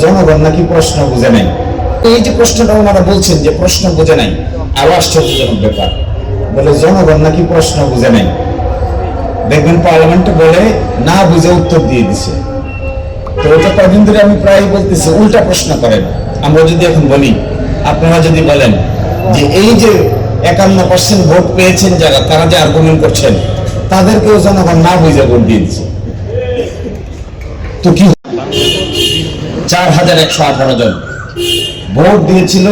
জনগণ নাকি প্রশ্ন বুঝে নাই। এই যে প্রশ্নটা ওনারা বলছেন যে প্রশ্ন বুঝে নাই, আরো আশ্চর্যজনক ব্যাপার, বলে জনগণ নাকি প্রশ্ন বুঝে নাই। দেখবেন পার্লামেন্টে বলে না বুঝে উত্তর দিয়ে দিছে। তো এটা কদিন ধরে আমি প্রায় বলতেছি উল্টা প্রশ্ন করেন। আমরা যদি এখন বলি, আপনারা যদি বলেন যে এই যে 51% ভোট পেয়েছেন যারা, তারা যে আর্গুমেন্ট করছেন তাদেরকেও জনগণ না বুঝে ভোট দিয়ে দিচ্ছে, তো কি 4118 জন ভোট দিয়েছিল,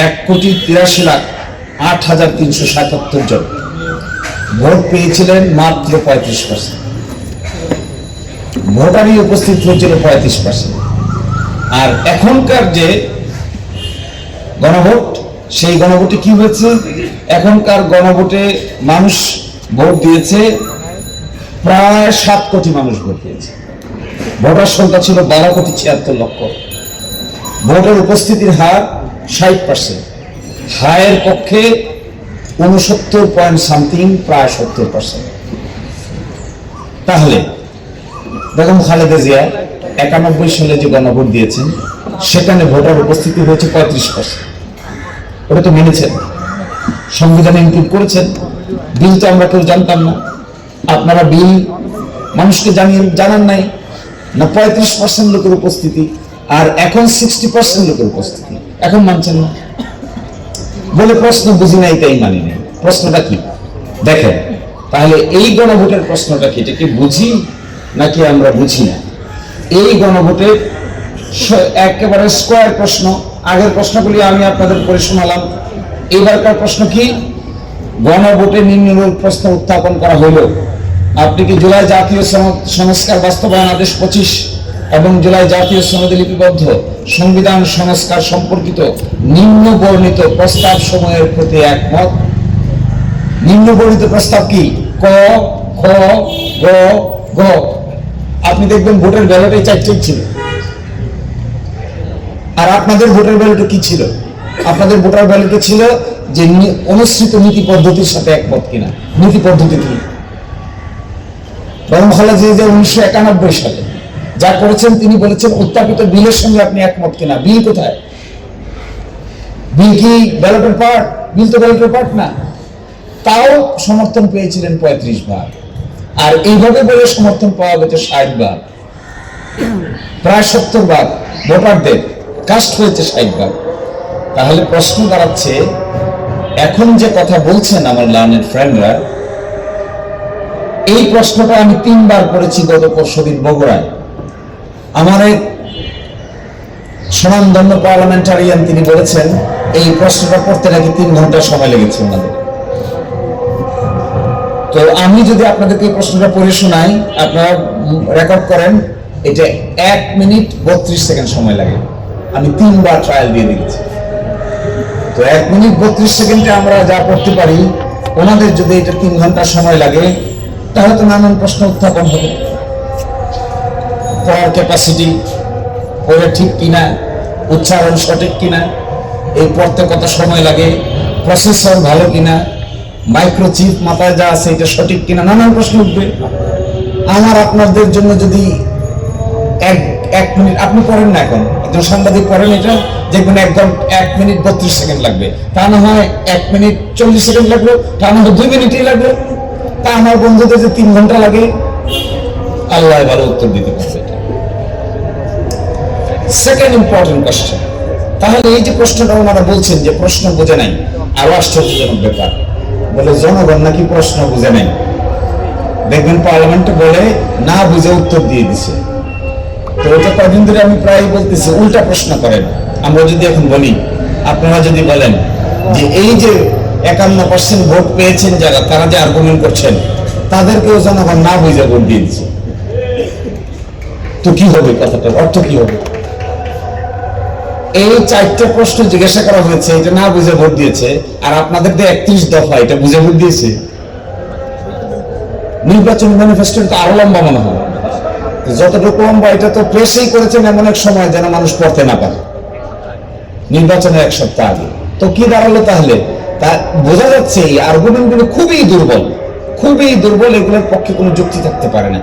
1,83,08,377 জন ভোট পেয়েছিলেন মাত্র 35%। ভোটারই উপস্থিত হয়েছিল 35%। আর এখনকার যে গণভোট, সেই গণভোটে কি হয়েছে? এখনকার গণভোটে মানুষ ভোট দিয়েছে, প্রায় 7 কোটি মানুষ ভোট দিয়েছে। ভোটার সংখ্যা ছিল 12,76,00,000। ভোটের উপস্থিতির হার 60%। হায়ের পক্ষে 69 পয়েন্ট সামথিং, প্রায় 70%। তাহলে বেগম খালেদা জিয়া 91 সালে যে গণভোট দিয়েছেন, সেখানে ভোটার উপস্থিতি হয়েছে 35%। ওটা তো মেনেছেন, সংবিধানে ইনক্লুড করেছেন। বিল তো আমরা কেউ জানতাম না, আপনারা বিল মানুষকে জানান নাই না। 35% লোকের উপস্থিতি, আর এখন 60% লোকের উপস্থিতি, এখন মানছেন না বলে প্রশ্ন বুঝি নাই তাই মানি নাই। প্রশ্নটা কি দেখেন, তাহলে এই গণভোটের প্রশ্নটা কি, এটা কি বুঝি নাকি আমরা বুঝি না? এই গণভোটের একেবারে স্কোয়ার প্রশ্ন। আগের প্রশ্নগুলি আমি আপনাদের পড়ে শোনালাম। এবারকার প্রশ্ন কি? গণভোটে নিম্নরূপ প্রশ্ন উত্থাপন করা হইল, আপনি কি জুলাই জাতীয় সংস্কার বাস্তবায়ন আদেশ 25 এবং জুলাই জাতীয় সনদে লিপিবদ্ধ সংবিধান সংস্কার সম্পর্কিত নিম্ন বর্ণিত প্রস্তাব সমূহের প্রতি একমত? নিম্ন বর্ণিত প্রস্তাব কি? ক, খ, গ, ঘ। আপনি দেখবেন ভোটের ব্যালটে 4টি ছিল। আর আপনাদের ভোটের ব্যালটে কি ছিল? আপনাদের ভোটার ব্যালটে ছিল যে অনুসৃত নীতি পদ্ধতির সাথে একমত কিনা। নীতি পদ্ধতি কি? বেগম খালেদা জিয়া 1991 সালে যা করেছেন, তিনি বলেছেন উত্থাপিত বিলের সঙ্গে আপনি একমত কিনা। বিল কোথায়? বিল কি ব্যালটের পার্ট? বিল তো ব্যালটের পার্ট না। তাও সমর্থন পেয়েছিলেন 35 ভাগ। আর এইভাবে বলে সমর্থন পাওয়া গেছে 60 ভাগ, প্রায় 70 ভাগ ভোটারদের কাস্ট হয়েছে 60 ভাগ। তাহলে প্রশ্ন দাঁড়াচ্ছে, এখন যে কথা বলছেন আমার লার্নেড ফ্রেন্ডরা, এই প্রশ্নটা আমি 3 বার করেছি গত পরশুদিন বগুড়ায়। আমার এক স্বনামধন্য পার্লামেন্টারিয়ান তিনি বলেছেন এই প্রশ্নটা করতে নাকি 3 ঘন্টা সময় লেগেছে ওনাদের। তো আমি যদি আপনাদেরকে এই প্রশ্নটা পড়ে শোনাই, আপনারা রেকর্ড করেন, এটা 1 মিনিট 32 সেকেন্ড সময় লাগে। আমি 3 বার ট্রায়াল দিয়ে দিয়েছি। তো 1 মিনিট 32 সেকেন্ডে আমরা যা করতে পারি, ওনাদের যদি এটা 3 ঘন্টা সময় লাগে, তাহলে তো নানান প্রশ্ন উত্থাপন হবে। পড়ার ক্যাপাসিটি, পড়ে ঠিক কিনা, উচ্চারণ সঠিক কিনা, এই পড়তে কত সময় লাগে, প্রসেসর ভালো কিনা, মাইক্রোচিপ মাথায় যা আছে এটা সঠিক কিনা, নানান প্রশ্ন উঠবে। আমার আপনাদের জন্য যদি এক মিনিট, আপনি পড়েন না, এখন একজন সাংবাদিক পড়েন, এটা দেখবেন একদম 1 মিনিট 32 সেকেন্ড লাগবে। তা না হয় 1 মিনিট 40 সেকেন্ড লাগলো, তা না হয় 2 মিনিটই লাগলো। তা আমার বন্ধুদের যে 3 ঘন্টা লাগে, আল্লাহ ভালো উত্তর দিতে পারবে। সেকেন্ড ইম্পর্টেন্ট কোশ্চেন, তাহলে এই যে প্রশ্নটা ওনারা বলছেন যে প্রশ্ন বুঝে নাই, আরো আশ্চর্যজনক ব্যাপার, বলে জনগণ নাকি প্রশ্ন বুঝে নাই। দেখবেন পার্লামেন্টে বলে না বুঝে উত্তর দিয়ে দিছে। তো এটা কদিন ধরে আমি প্রায় বলতেছি উল্টা প্রশ্ন করেন। আমরা যদি এখন বলি, আপনারা যদি বলেন যে এই যে 51% ভোট পেয়েছেন যারা, তারা যে আর্গুমেন্ট করছেন তাদেরকেও জনগণ না বুঝে ভোট দিয়ে দিচ্ছে, তো কি হবে? কথাটার অর্থ কি হবে? এই 4টা প্রশ্ন জিজ্ঞাসা করা হয়েছে, এটা না বুঝে ভোট দিয়েছে। আর আপনাদের যে 31 দফা, এটা বুঝে ভোট দিয়েছে। নির্বাচনী ম্যানিফেস্টো তো আরো লম্বা মনে হয়, যতটুকু লম্বা এটা তো প্রেসেই করেছেন এমন এক সময় যেন মানুষ পড়তে না পারে, নির্বাচনের 1 সপ্তাহ আগে। তো কি দাঁড়ালো তাহলে? তা বোঝা যাচ্ছে এই আর্গুমেন্টগুলো খুবই দুর্বল, খুবই দুর্বল। এগুলোর পক্ষে কোনো যুক্তি থাকতে পারে না।